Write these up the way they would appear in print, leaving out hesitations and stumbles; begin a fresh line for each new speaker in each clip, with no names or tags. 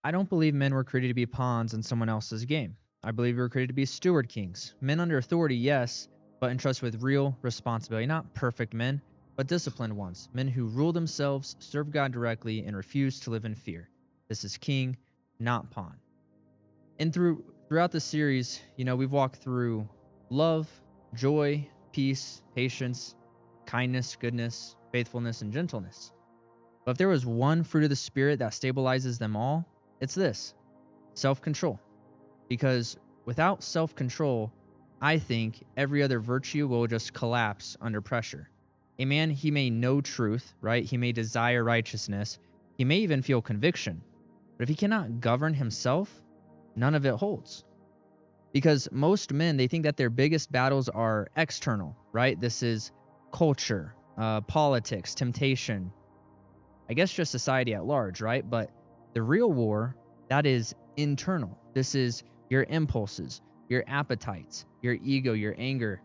I don't believe men were created to be pawns in someone else's game. I believe we were created to be steward kings. Men under authority, yes, but entrusted with real responsibility. Not perfect men, but disciplined ones. Men who rule themselves, serve God directly, and refuse to live in fear. This is king, not pawn. And throughout the series, we've walked through love, joy, peace, patience, kindness, goodness, faithfulness, and gentleness. But if there was one fruit of the Spirit that stabilizes them all, it's this: self-control. Because without self-control, I think every other virtue will just collapse under pressure. A man, he may know truth, right? He may desire righteousness. He may even feel conviction. But if he cannot govern himself, none of it holds. Because most men, they think that their biggest battles are external, right? This is culture, politics, temptation, I guess just society at large, right? But the real war, that is internal. This is your impulses, your appetites, your ego, your anger.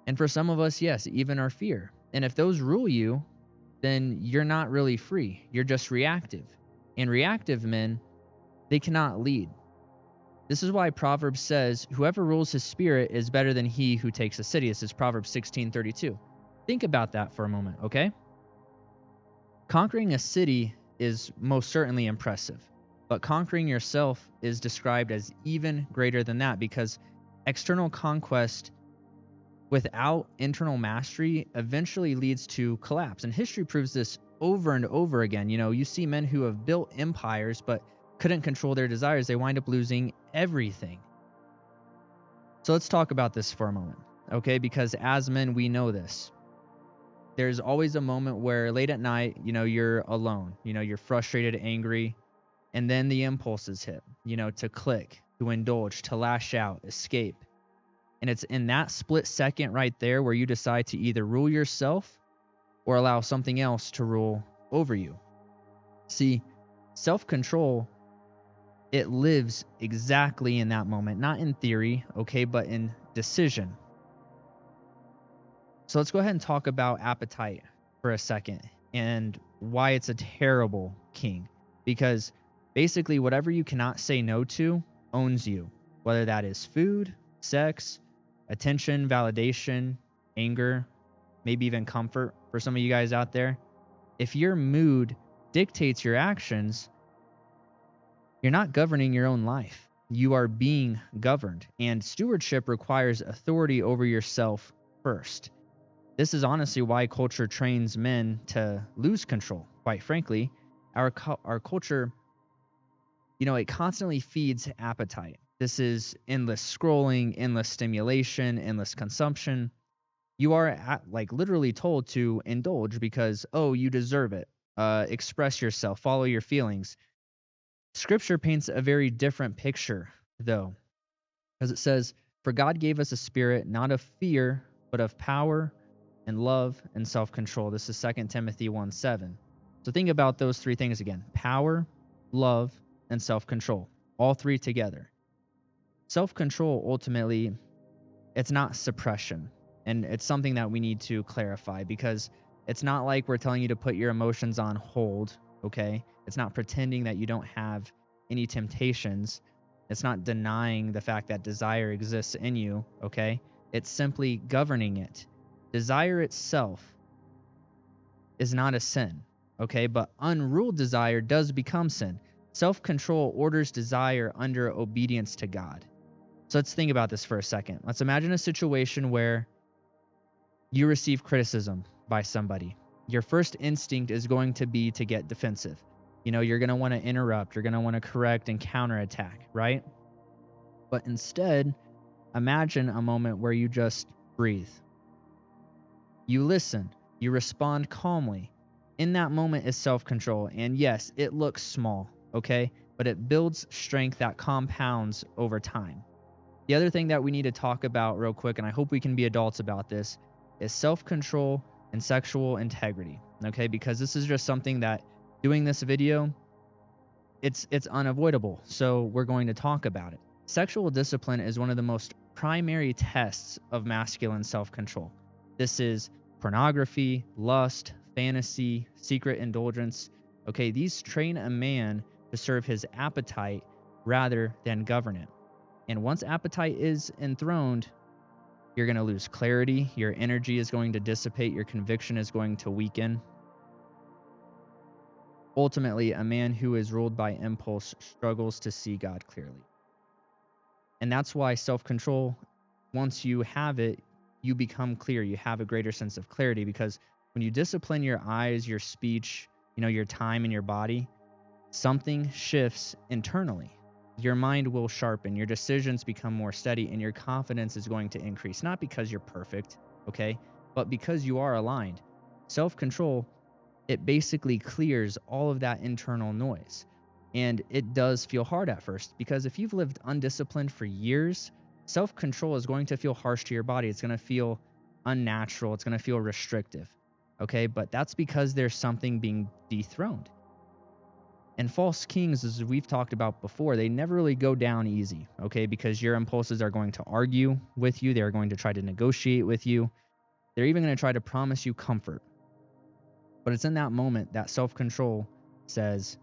And for some of us, yes, even our fear. And if those rule you, then you're not really free. You're just reactive. And reactive men, they cannot lead. This is why Proverbs says, whoever rules his spirit is better than he who takes a city. This is Proverbs 16:32. Think about that for a moment, okay? Conquering a city is most certainly impressive, but conquering yourself is described as even greater than that, because external conquest without internal mastery eventually leads to collapse. And history proves this over and over again. You see men who have built empires but couldn't control their desires. They wind up losing everything. So let's talk about this for a moment, okay? Because as men, we know this. There's always a moment where late at night, you're alone, you're frustrated, angry, and then the impulses hit, to click, to indulge, to lash out, escape. And it's in that split second right there where you decide to either rule yourself or allow something else to rule over you. See, self-control, it lives exactly in that moment, not in theory, okay, but in decision. So let's go ahead and talk about appetite for a second and why it's a terrible king. Because basically, whatever you cannot say no to owns you, whether that is food, sex, attention, validation, anger, maybe even comfort for some of you guys out there. If your mood dictates your actions, you're not governing your own life. You are being governed, and stewardship requires authority over yourself first. This is honestly why culture trains men to lose control. Quite frankly, our culture, it constantly feeds appetite. This is endless scrolling, endless stimulation, endless consumption. You are literally told to indulge because, oh, you deserve it. Express yourself, follow your feelings. Scripture paints a very different picture, though, because it says, "For God gave us a spirit not of fear, but of power and love and self-control." This is 2 Timothy 1:7. So think about those three things again: power, love, and self-control. All three together. Self-control, ultimately, it's not suppression. And it's something that we need to clarify, because it's not like we're telling you to put your emotions on hold, okay? It's not pretending that you don't have any temptations. It's not denying the fact that desire exists in you, okay? It's simply governing it. Desire itself is not a sin, okay? But unruled desire does become sin. Self-control orders desire under obedience to God. So let's think about this for a second. Let's imagine a situation where you receive criticism by somebody. Your first instinct is going to be to get defensive. You're going to want to interrupt. You're going to want to correct and counterattack, right? But instead, imagine a moment where you just breathe. You listen. You respond calmly. In that moment is self-control. And yes, it looks small, okay? But it builds strength that compounds over time. The other thing that we need to talk about real quick, and I hope we can be adults about this, is self-control and sexual integrity, okay? Because this is just something that, doing this video, it's unavoidable. So we're going to talk about it. Sexual discipline is one of the most primary tests of masculine self-control. This is pornography, lust, fantasy, secret indulgence. Okay, these train a man to serve his appetite rather than govern it. And once appetite is enthroned, you're going to lose clarity, your energy is going to dissipate, your conviction is going to weaken. Ultimately, a man who is ruled by impulse struggles to see God clearly. And that's why self-control, once you have it, you become clear. You have a greater sense of clarity, because when you discipline your eyes, your speech, your time and your body, something shifts internally. Your mind will sharpen, your decisions become more steady, and your confidence is going to increase. Not because you're perfect, okay, but because you are aligned. Self-control, it basically clears all of that internal noise. And it does feel hard at first, because if you've lived undisciplined for years, self-control is going to feel harsh to your body. It's going to feel unnatural. It's going to feel restrictive. Okay, but that's because there's something being dethroned. And false kings, as we've talked about before, they never really go down easy, okay, because your impulses are going to argue with you. They're going to try to negotiate with you. They're even going to try to promise you comfort. But it's in that moment that self-control says,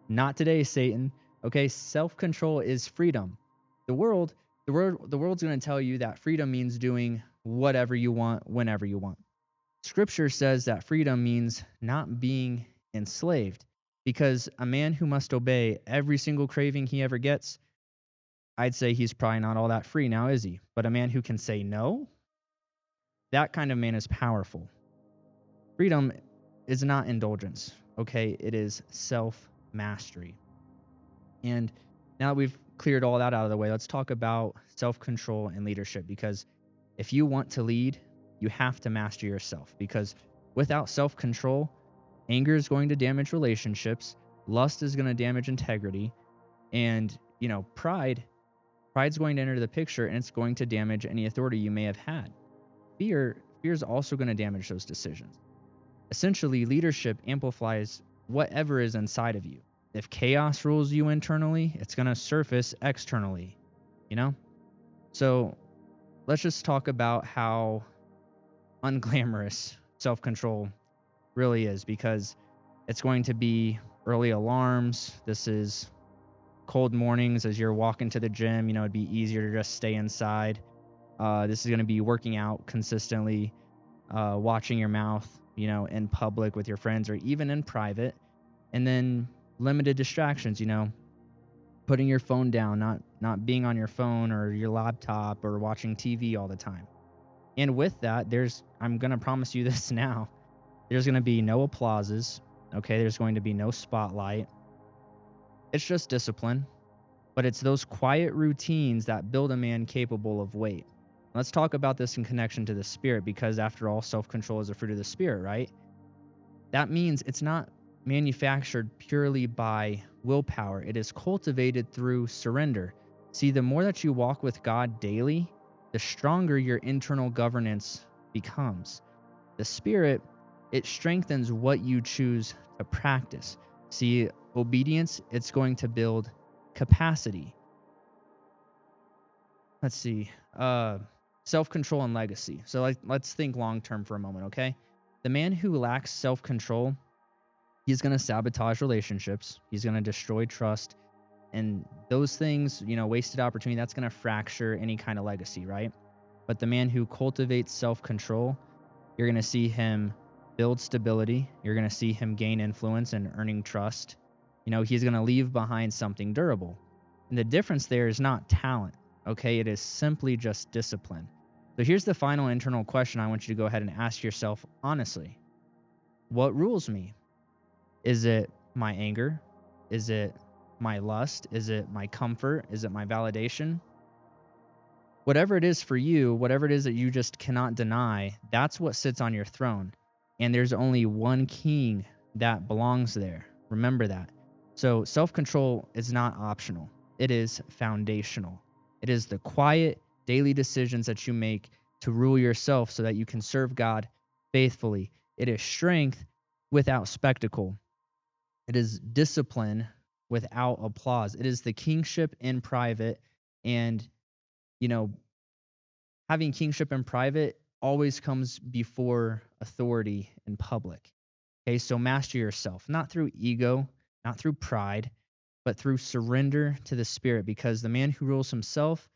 not today, Satan. Okay, self-control is freedom. The world's going to tell you that freedom means doing whatever you want, whenever you want. Scripture says that freedom means not being enslaved, because a man who must obey every single craving he ever gets, I'd say he's probably not all that free now, is he? But a man who can say no, that kind of man is powerful. Freedom is not indulgence, okay? It is self-mastery. And now that we've cleared all that out of the way, let's talk about self-control and leadership, because if you want to lead, you have to master yourself, because without self-control, anger is going to damage relationships, lust is going to damage integrity, and, pride's going to enter the picture, and it's going to damage any authority you may have had. Fear is also going to damage those decisions. Essentially, leadership amplifies whatever is inside of you. If chaos rules you internally, it's going to surface externally, So let's just talk about how unglamorous self-control really is, because it's going to be early alarms. This is cold mornings as you're walking to the gym. It'd be easier to just stay inside. This is going to be working out consistently, watching your mouth, in public with your friends or even in private. And then limited distractions, putting your phone down, not being on your phone or your laptop or watching TV all the time. And with that, I'm going to promise you this now, there's going to be no applauses, okay? There's going to be no spotlight. It's just discipline, but it's those quiet routines that build a man capable of weight. Let's talk about this in connection to the Spirit, because after all, self-control is a fruit of the Spirit, right? That means it's not manufactured purely by willpower. It is cultivated through surrender. See, the more that you walk with God daily, the stronger your internal governance becomes. The Spirit, it strengthens what you choose to practice. See, obedience, it's going to build capacity. Let's see. Self-control and legacy. So let's think long-term for a moment, okay? The man who lacks self-control, he's going to sabotage relationships. He's going to destroy trust. And those things, wasted opportunity, that's going to fracture any kind of legacy, right? But the man who cultivates self-control, you're going to see him build stability. You're going to see him gain influence and earning trust. He's going to leave behind something durable. And the difference there is not talent, okay? It is simply just discipline. So here's the final internal question I want you to go ahead and ask yourself honestly. What rules me? Is it my anger? Is it my lust? Is it my comfort? Is it my validation? Whatever it is for you, whatever it is that you just cannot deny, that's what sits on your throne. And there's only one king that belongs there. Remember that. So self-control is not optional. It is foundational. It is the quiet daily decisions that you make to rule yourself so that you can serve God faithfully. It is strength without spectacle. It is discipline without applause. It is the kingship in private. And, having kingship in private always comes before authority in public. Okay, so master yourself, not through ego, not through pride, but through surrender to the Spirit, because the man who rules himself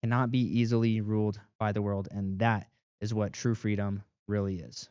cannot be easily ruled by the world. And that is what true freedom really is.